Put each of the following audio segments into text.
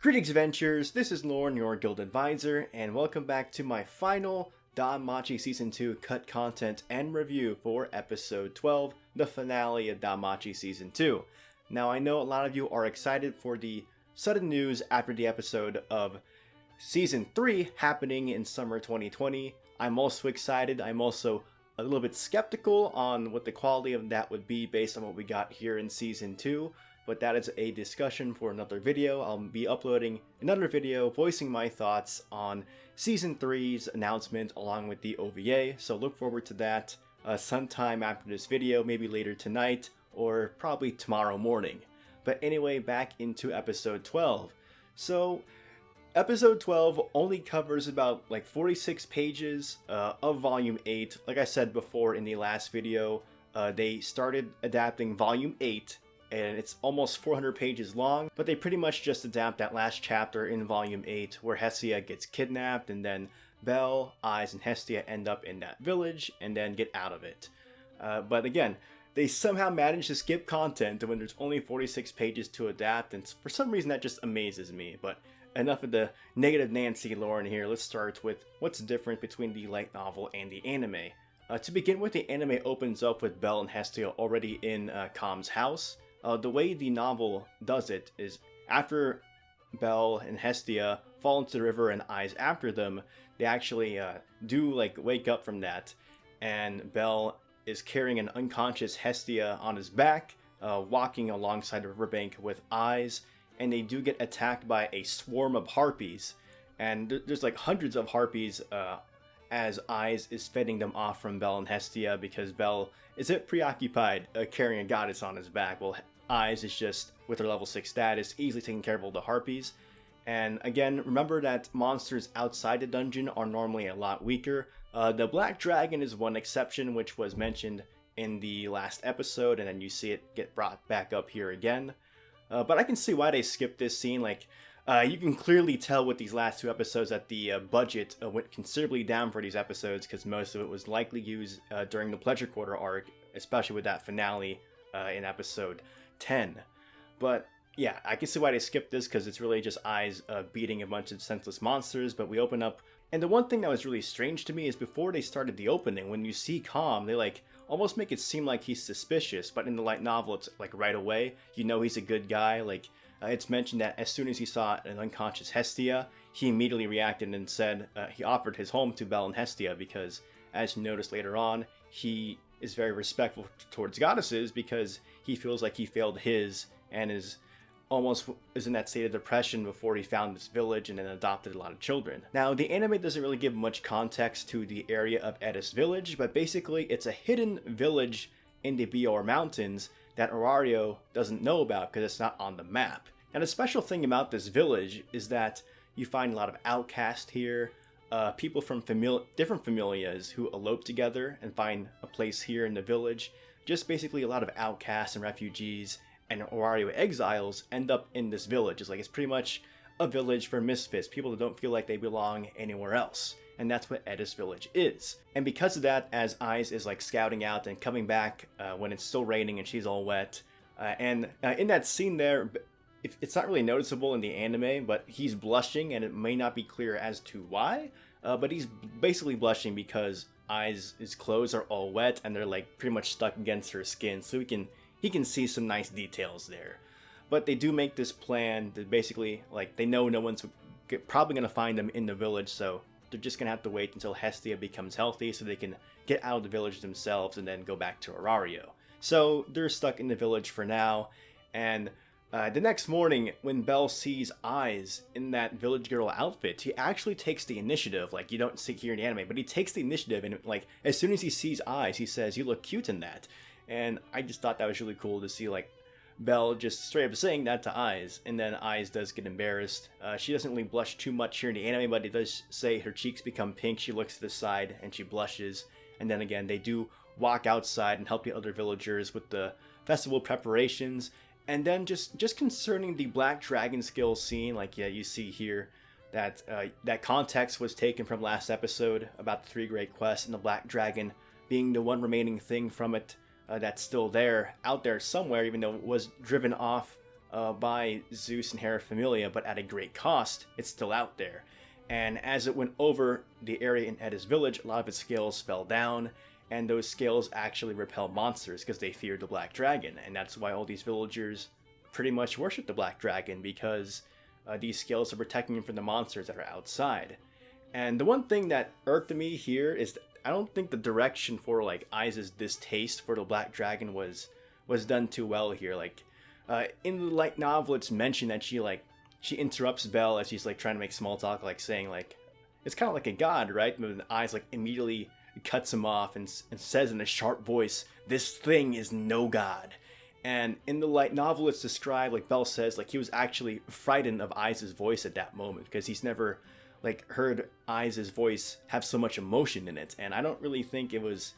Greetings adventurers, this is Lauren, your guild advisor, and welcome back to my final DanMachi Season 2 cut content and review for episode 12, the finale of DanMachi Season 2. Now I know a lot of you are excited for the sudden news after the episode of Season 3 happening in summer 2020. I'm also excited, I'm also a little bit skeptical on what the quality of that would be based on what we got here in Season 2. But that is a discussion for another video. I'll be uploading another video voicing my thoughts on Season 3's announcement along with the OVA, so look forward to that sometime after this video, maybe later tonight or probably tomorrow morning. But anyway, back into episode 12. So, episode 12 only covers about like 46 pages of volume 8. Like I said before in the last video, they started adapting volume 8 and it's almost 400 pages long, but they pretty much just adapt that last chapter in volume 8 where Hestia gets kidnapped and then Belle, Eyes, and Hestia end up in that village and then get out of it. But again, they somehow managed to skip content when there's only 46 pages to adapt, and for some reason that just amazes me. But enough of the negative Nancy Lauren here, let's start with what's different between the light novel and the anime. To begin with, the anime opens up with Belle and Hestia already in Calm's house. The way the novel does it is after Belle and Hestia fall into the river and Eyes after them, they actually do like wake up from that, and Belle is carrying an unconscious Hestia on his back, walking alongside the riverbank with Eyes, and they do get attacked by a swarm of harpies, and there's like hundreds of harpies as Eyes is fending them off from Belle and Hestia because Belle is preoccupied carrying a goddess on his back, while Eyes is just, with her level 6 status, easily taking care of all the harpies. And again, remember that monsters outside the dungeon are normally a lot weaker. The black dragon is one exception, which was mentioned in the last episode, and then you see it get brought back up here again. But I can see why they skipped this scene. Like, you can clearly tell with these last two episodes that the budget went considerably down for these episodes, because most of it was likely used during the Pleasure Quarter arc, especially with that finale in episode 10. But yeah, I can see why they skipped this, because it's really just Eyes beating a bunch of senseless monsters. But we open up, and the one thing that was really strange to me is before they started the opening, when you see Calm, they like almost make it seem like he's suspicious, but in the light novel it's like right away you know he's a good guy. Like it's mentioned that as soon as he saw an unconscious Hestia, he immediately reacted and said he offered his home to Belle and Hestia, because as you notice later on, he is very respectful towards goddesses because he feels like he failed his and is in that state of depression before he found this village and then adopted a lot of children. Now, the anime doesn't really give much context to the area of Edis village, but basically it's a hidden village in the Bior Mountains that Orario doesn't know about because it's not on the map. And the special thing about this village is that you find a lot of outcasts here, people from different familias who elope together and find a place here in the village. Just basically a lot of outcasts and refugees and Orario exiles end up in this village. It's pretty much a village for misfits, people that don't feel like they belong anywhere else. And that's what Edis village is. And because of that, as Eyes is like scouting out and coming back when it's still raining and she's all wet, and in that scene there, it's not really noticeable in the anime, but he's blushing, and it may not be clear as to why, but he's basically blushing because Eyes' clothes are all wet and they're like pretty much stuck against her skin, so he can see some nice details there. But they do make this plan that basically, like, they know no one's probably going to find them in the village, so they're just going to have to wait until Hestia becomes healthy so they can get out of the village themselves and then go back to Orario. So they're stuck in the village for now, and the next morning, when Belle sees Eyes in that village girl outfit, he actually takes the initiative. Like, you don't see here in the anime, but he takes the initiative, and like as soon as he sees Eyes, he says, "You look cute in that." And I just thought that was really cool to see, like, Belle just straight up saying that to Eyes, and then Eyes does get embarrassed. She doesn't really blush too much here in the anime, but it does say her cheeks become pink. She looks to the side and she blushes, and then again they do walk outside and help the other villagers with the festival preparations. And then just concerning the Black Dragon skill scene, like, yeah, you see here that that context was taken from last episode about the 3 great quests and the Black Dragon being the one remaining thing from it that's still out there somewhere, even though it was driven off by Zeus and Hera Familia, but at a great cost, it's still out there. And as it went over the area in Edda's village, a lot of its scales fell down, and those scales actually repel monsters because they feared the Black Dragon. And that's why all these villagers pretty much worship the Black Dragon, because these scales are protecting them from the monsters that are outside. And the one thing that irked me here is that I don't think the direction for like Ai's distaste for the Black Dragon was done too well here. Like in the light novel, it's mentioned that she interrupts Belle as she's like trying to make small talk, like saying like it's kind of like a god, right? And Ai's like immediately cuts him off and says in a sharp voice, "This thing is no god." And in the light novel, it's described, like Belle says, like he was actually frightened of Ai's voice at that moment because he's never like heard Ai's voice have so much emotion in it. And I don't really think it's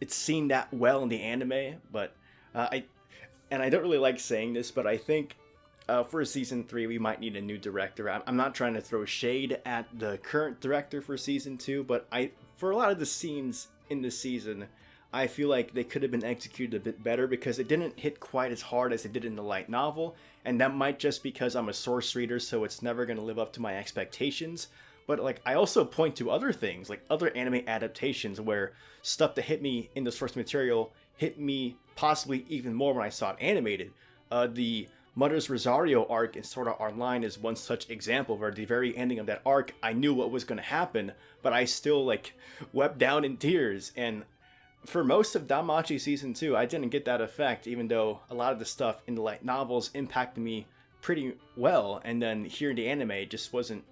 seen that well in the anime. But I don't really like saying this, but I think for season 3 we might need a new director. I'm not trying to throw shade at the current director for season 2, but for a lot of the scenes in the season, I feel like they could have been executed a bit better because it didn't hit quite as hard as it did in the light novel. And that might just because I'm a source reader, so it's never going to live up to my expectations. But like I also point to other things, like other anime adaptations where stuff that hit me in the source material hit me possibly even more when I saw it animated. The Mother's Rosario arc in Sword Art Online is one such example where at the very ending of that arc, I knew what was going to happen, but I still like wept down in tears. And for most of DanMachi Season 2, I didn't get that effect, even though a lot of the stuff in the light novels impacted me pretty well. And then here in the anime, it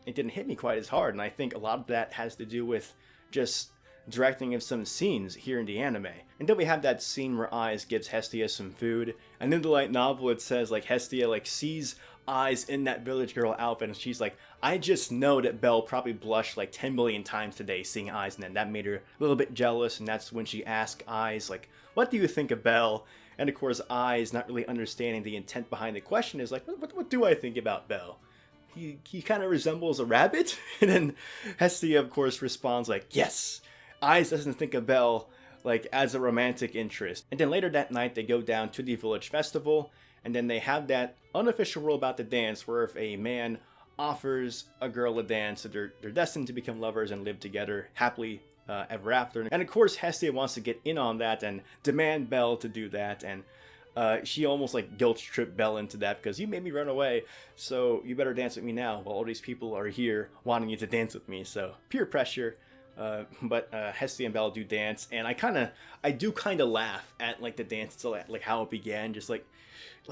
didn't hit me quite as hard. And I think a lot of that has to do with just directing of some scenes here in the anime. And then we have that scene where Ai's gives Hestia some food. And in the light novel, it says like Hestia like sees Ai's in that village girl outfit, and she's like, I just know that Belle probably blushed like 10 million times today seeing Ai's, and then that made her a little bit jealous. And that's when she asked Ai's like, what do you think of Belle? And of course Ai's, not really understanding the intent behind the question, is like, what do I think about Belle? He kind of resembles a rabbit. And then Hestia of course responds like, yes, Ai's doesn't think of Belle like as a romantic interest. And then later that night they go down to the village festival, and then they have that unofficial rule about the dance where if a man offers a girl a dance, they're destined to become lovers and live together happily ever after. And of course Hestia wants to get in on that and demand Belle to do that, and she almost like guilt tripped Belle into that because you made me run away, so you better dance with me now while all these people are here wanting you to dance with me. So peer pressure. But Hestia and Belle do dance, and I do kind of laugh at like the dance, so like how it began, just like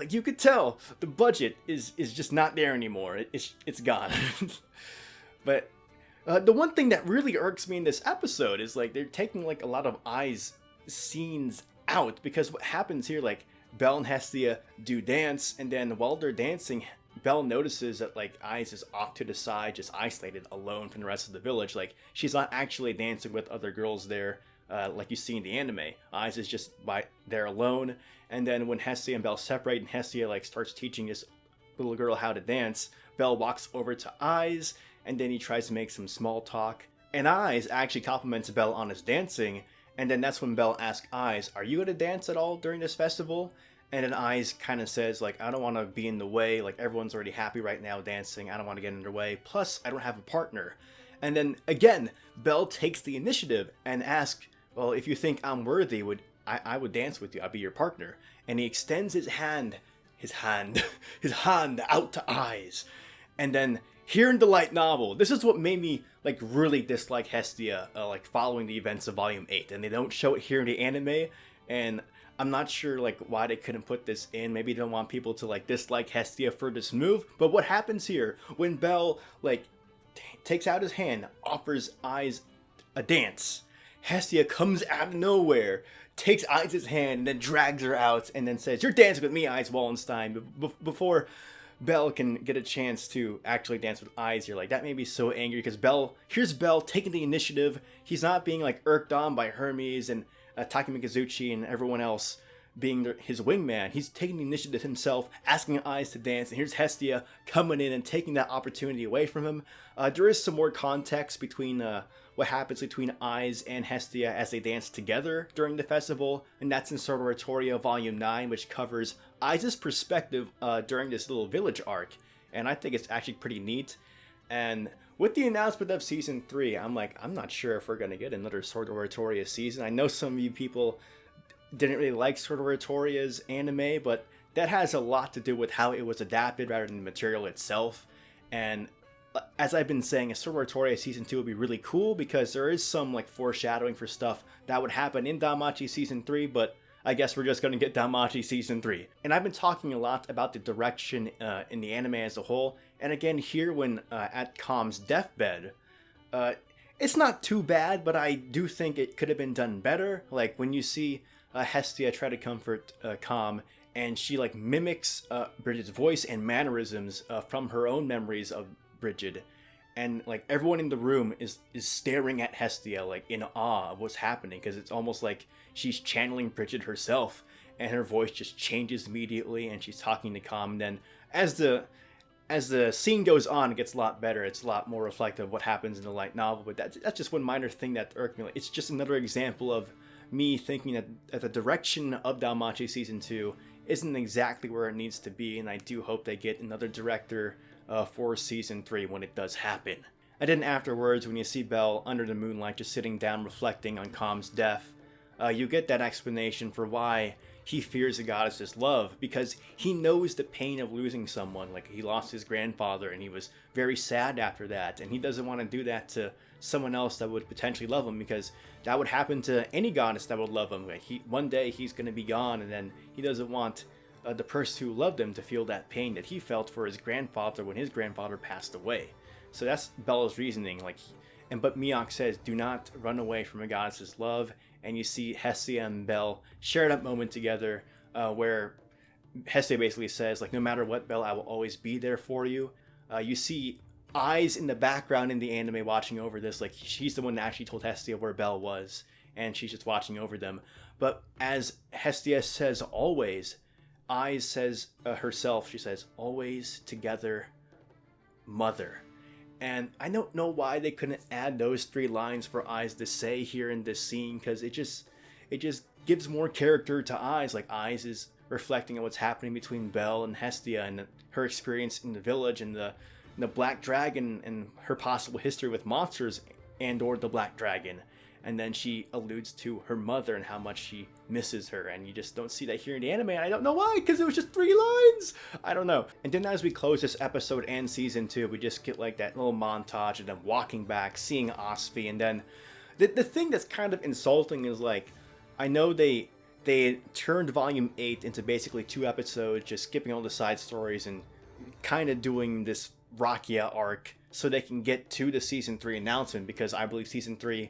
you could tell the budget is just not there anymore. It's gone. But the one thing that really irks me in this episode is like they're taking like a lot of Ai's scenes out, because what happens here, like Belle and Hestia do dance, and then while they're dancing, Belle notices that like Ai's is off to the side, just isolated, alone from the rest of the village. Like she's not actually dancing with other girls there, like you see in the anime. Ai's is just there alone. And then when Hestia and Belle separate, and Hestia like starts teaching this little girl how to dance, Belle walks over to Ai's, and then he tries to make some small talk. And Ai's actually compliments Belle on his dancing. And then that's when Belle asks Ai's, "Are you going to dance at all during this festival?" And then Ai's kind of says, like, I don't want to be in the way. Like, everyone's already happy right now dancing. I don't want to get in their way. Plus, I don't have a partner. And then, again, Belle takes the initiative and asks, well, if you think I'm worthy, I would dance with you. I'd be your partner. And he extends his hand out to Ai's. And then, here in the light novel, this is what made me, like, really dislike Hestia, like, following the events of Volume 8. And they don't show it here in the anime. And I'm not sure like why they couldn't put this in. Maybe they don't want people to like dislike Hestia for this move. But what happens here when Belle like takes out his hand, offers Ai's a dance, Hestia comes out of nowhere, takes Ai's hand, and then drags her out, and then says, "You're dancing with me, Ai's Wallenstein." Before Belle can get a chance to actually dance with Ai's, you're like, that made me so angry, because here's Belle taking the initiative. He's not being like irked on by Hermes and Takumi Kazuchi and everyone else being his wingman. He's taking the initiative himself, asking Eyes to dance, and here's Hestia coming in and taking that opportunity away from him. There is some more context between what happens between Eyes and Hestia as they dance together during the festival, and that's in Sororatoria Volume 9, which covers Eyes' perspective during this little village arc, and I think it's actually pretty neat. And with the announcement of Season 3, I'm not sure if we're going to get another Sororatoria season. I know some of you people didn't really like Sororitoria's anime, but that has a lot to do with how it was adapted rather than the material itself. And as I've been saying, a Sororatoria Season 2 would be really cool because there is some foreshadowing for stuff that would happen in DanMachi Season 3, but I guess we're just going to get DanMachi Season 3. And I've been talking a lot about the direction in the anime as a whole, and again here when at Calm's deathbed, it's not too bad, but I do think it could have been done better. Like when you see Hestia try to comfort Calm, and she mimics Bridget's voice and mannerisms from her own memories of Bridget, and everyone in the room is staring at Hestia in awe of what's happening, because it's almost like she's channeling Bridget herself, and her voice just changes immediately, and she's talking to Calm. And then as the scene goes on, it gets a lot better. It's a lot more reflective of what happens in the light novel. But that's just one minor thing that irked me. It's just another example of me thinking that the direction of DanMachi Season 2 isn't exactly where it needs to be, and I do hope they get another director for Season 3 when it does happen. And then afterwards, when you see Belle under the moonlight just sitting down reflecting on Calm's death, you get that explanation for why he fears the goddess's love, because he knows the pain of losing someone. He lost his grandfather and he was very sad after that, and he doesn't want to do that to someone else that would potentially love him, because that would happen to any goddess that would love him. One day he's going to be gone, and then he doesn't want the person who loved him to feel that pain that he felt for his grandfather when his grandfather passed away. So that's Bella's reasoning. But Miyake says, do not run away from a goddess's love. And you see Hestia and Belle share that moment together, where Hestia basically says, no matter what, Belle, I will always be there for you. You see Eyes in the background in the anime watching over this. She's the one that actually told Hestia where Belle was, and she's just watching over them. But as Hestia says always, Eyes says herself, she says, always together, mother. And I don't know why they couldn't add those 3 lines for Eyes to say here in this scene, because it just gives more character to Eyes. Eyes is reflecting on what's happening between Belle and Hestia and her experience in the village and the Black Dragon and her possible history with monsters and or the Black Dragon. And then she alludes to her mother and how much she misses her, and you just don't see that here in the anime, and I don't know why, because it was just 3 lines. I don't know. And then as we close this episode and Season 2, we just get that little montage of them walking back, seeing Osfi, and then the thing that's kind of insulting is I know they turned Volume 8 into basically 2 episodes, just skipping all the side stories and kind of doing this Rakia arc so they can get to the Season 3 announcement, because I believe Season 3,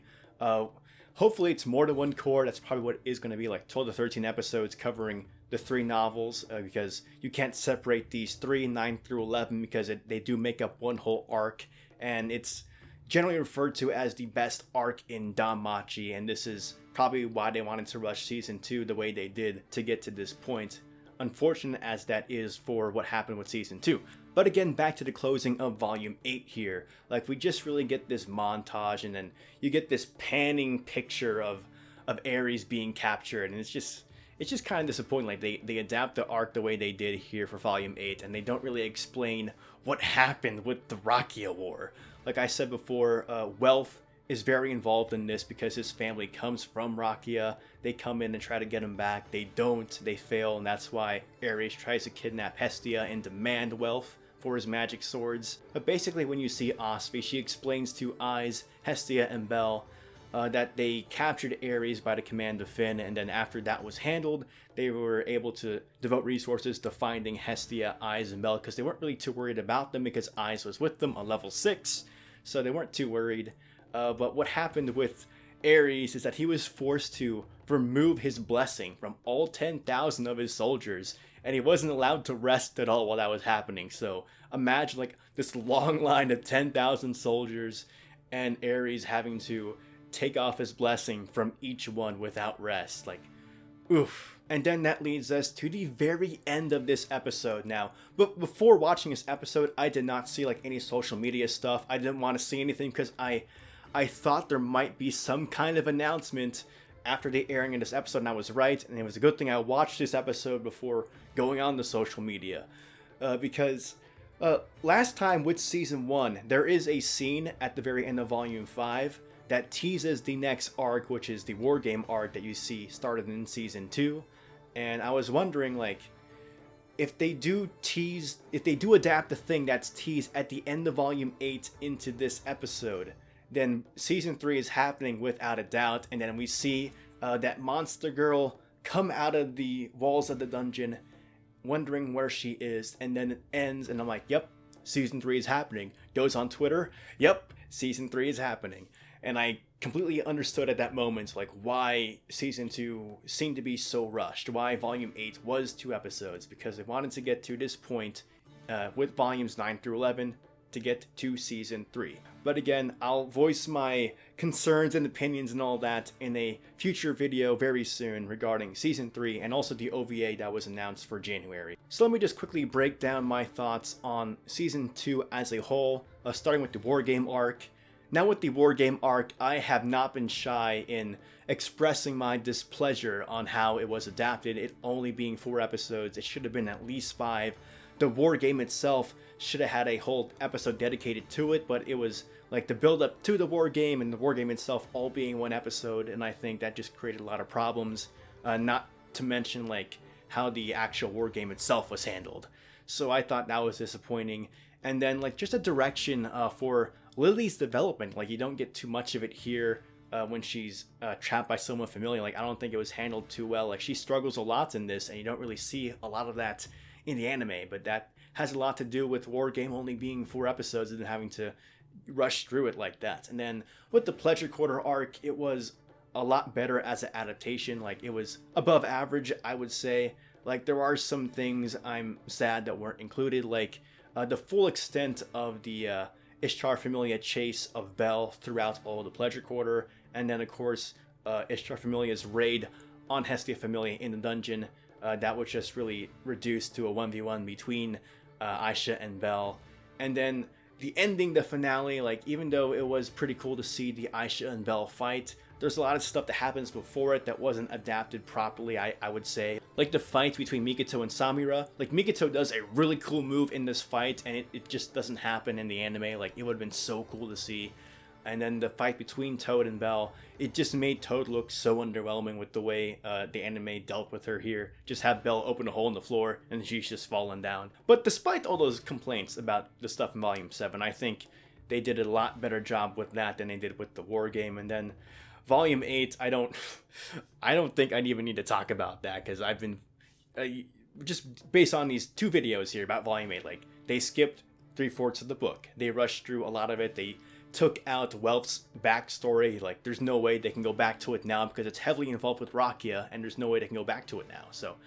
hopefully it's more than 1 core. That's probably what it is going to be, 12 to 13 episodes covering the 3 novels, because you can't separate these 3, 9 through 11, because they do make up one whole arc, and it's generally referred to as the best arc in DanMachi, and this is probably why they wanted to rush Season 2 the way they did to get to this point, unfortunate as that is for what happened with Season 2. But again, back to the closing of Volume 8 here. We just really get this montage, and then you get this panning picture of Ares being captured, and it's just kind of disappointing. They adapt the arc the way they did here for Volume 8, and they don't really explain what happened with the Rakia War. Like I said before, Wealth is very involved in this because his family comes from Rakia. They come in and try to get him back. They don't. They fail, and that's why Ares tries to kidnap Hestia and demand Wealth for his magic swords. But basically, when you see Osfi, she explains to Eyes, Hestia, and Belle that they captured Ares by the command of Finn, and then after that was handled, they were able to devote resources to finding Hestia, Eyes, and Belle, because they weren't really too worried about them because Eyes was with them on level 6, so they weren't too worried. But what happened with Ares is that he was forced to remove his blessing from all 10,000 of his soldiers, and he wasn't allowed to rest at all while that was happening. So imagine this long line of 10,000 soldiers and Ares having to take off his blessing from each one without rest. Oof. And then that leads us to the very end of this episode now. But before watching this episode, I did not see like any social media stuff. I didn't want to see anything because I thought there might be some kind of announcement after the airing of this episode, and I was right. And it was a good thing I watched this episode before going on the social media. Because last time with Season 1, there is a scene at the very end of Volume 5 that teases the next arc, which is the War Game arc that you see started in Season 2. And I was wondering, like, if they do adapt the thing that's teased at the end of Volume 8 into this episode, then Season 3 is happening without a doubt, and then we see that monster girl come out of the walls of the dungeon, wondering where she is, and then it ends, and I'm like, yep, Season 3 is happening. Goes on Twitter, yep, Season 3 is happening. And I completely understood at that moment, like, why Season 2 seemed to be so rushed, why Volume 8 was 2 episodes, because they wanted to get to this point with Volumes 9 through 11 to get to Season 3. But again, I'll voice my concerns and opinions and all that in a future video very soon regarding Season 3 and also the OVA that was announced for January. So let me just quickly break down my thoughts on Season 2 as a whole, starting with the War Game arc. Now with the War Game arc, I have not been shy in expressing my displeasure on how it was adapted, it only being 4 episodes. It should have been at least 5. The War Game itself should have had a whole episode dedicated to it, but it was like the build up to the War Game and the War Game itself all being 1 episode, and I think that just created a lot of problems, not to mention like how the actual War Game itself was handled. So I thought that was disappointing. And then like just a direction for Lily's development, like you don't get too much of it here when she's trapped by someone familiar. Like I don't think it was handled too well. Like she struggles a lot in this, and you don't really see a lot of that in the anime, but that has a lot to do with War Game only being 4 episodes and having to rush through it like that. And then with the Pleasure Quarter arc, it was a lot better as an adaptation. Like it was above average, I would say. Like there are some things I'm sad that weren't included, like the full extent of the Ishtar Familia chase of Belle throughout all the Pleasure Quarter, and then of course Ishtar Familia's raid on Hestia Familia in the dungeon. That was just really reduced to a 1v1 between Aisha and Belle. And then the ending, the finale, like even though it was pretty cool to see the Aisha and Belle fight, there's a lot of stuff that happens before it that wasn't adapted properly, I would say. Like the fight between Mikoto and Samira. Like Mikoto does a really cool move in this fight, and it just doesn't happen in the anime. Like it would have been so cool to see. And then the fight between Toad and Belle, it just made Toad look so underwhelming with the way the anime dealt with her here. Just have Belle open a hole in the floor and she's just fallen down. But despite all those complaints about the stuff in Volume 7, I think they did a lot better job with that than they did with the War Game. And then Volume 8, I don't think I even need to talk about that, because I've been just based on these 2 videos here about Volume 8, like they skipped 3/4 of the book. They rushed through a lot of it. They took out Welf's backstory. Like there's no way they can go back to it now because it's heavily involved with Rakia, and there's no way they can go back to it now. So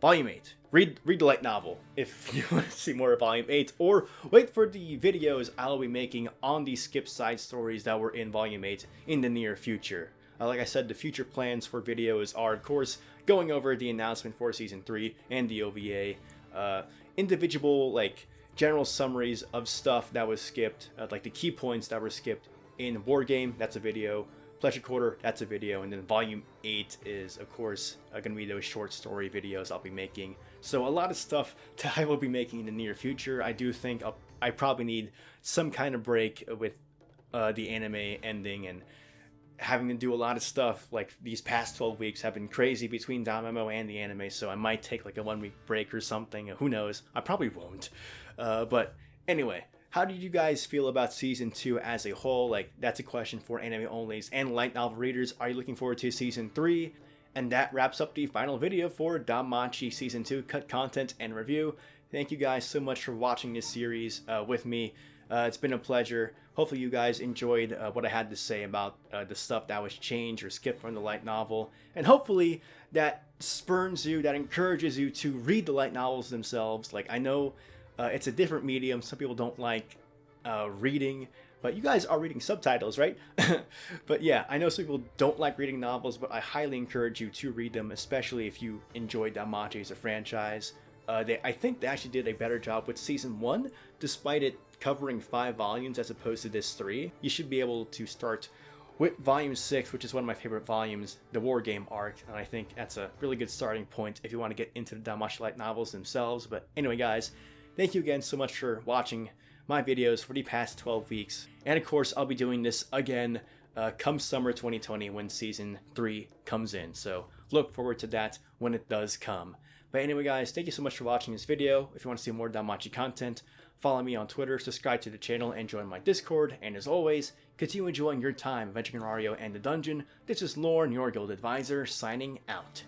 Volume 8, read the light novel if you want to see more of Volume 8, or wait for the videos I'll be making on the skipped side stories that were in Volume 8 in the near future. Like I said, the future plans for videos are, of course, going over the announcement for Season 3 and the OVA, individual like general summaries of stuff that was skipped, like the key points that were skipped in War Game, that's a video. Pleasure Quarter, that's a video. And then Volume 8 is, of course, going to be those short story videos I'll be making. So a lot of stuff that I will be making in the near future. I do think I probably need some kind of break with the anime ending and having to do a lot of stuff. Like these past 12 weeks have been crazy between DanMachi and the anime, so I might take like a 1-week break or something. Who knows? I probably won't. But anyway, how did you guys feel about Season 2 as a whole? Like, that's a question for anime onlys and light novel readers. Are you looking forward to Season 3? And that wraps up the final video for DanMachi Season 2 cut content and review. Thank you guys so much for watching this series with me. It's been a pleasure. Hopefully you guys enjoyed what I had to say about the stuff that was changed or skipped from the light novel. And hopefully that spurns you, that encourages you to read the light novels themselves. Like, I know it's a different medium. Some people don't like reading, But you guys are reading subtitles, right? But yeah, I know some people don't like reading novels, but I highly encourage you to read them, especially if you enjoy DanMachi as a franchise. I think they actually did a better job with season 1, despite it covering 5 volumes as opposed to this 3. You should be able to start with volume 6, which is one of my favorite volumes, the War Game arc, and I think that's a really good starting point if you want to get into the DanMachi light novels themselves. But anyway guys, thank you again so much for watching my videos for the past 12 weeks. And of course, I'll be doing this again come summer 2020 when season 3 comes in. So look forward to that when it does come. But anyway guys, thank you so much for watching this video. If you want to see more DanMachi content, follow me on Twitter, subscribe to the channel, and join my Discord. And as always, continue enjoying your time adventuring in Mario and the dungeon. This is Lorne, your guild advisor, signing out.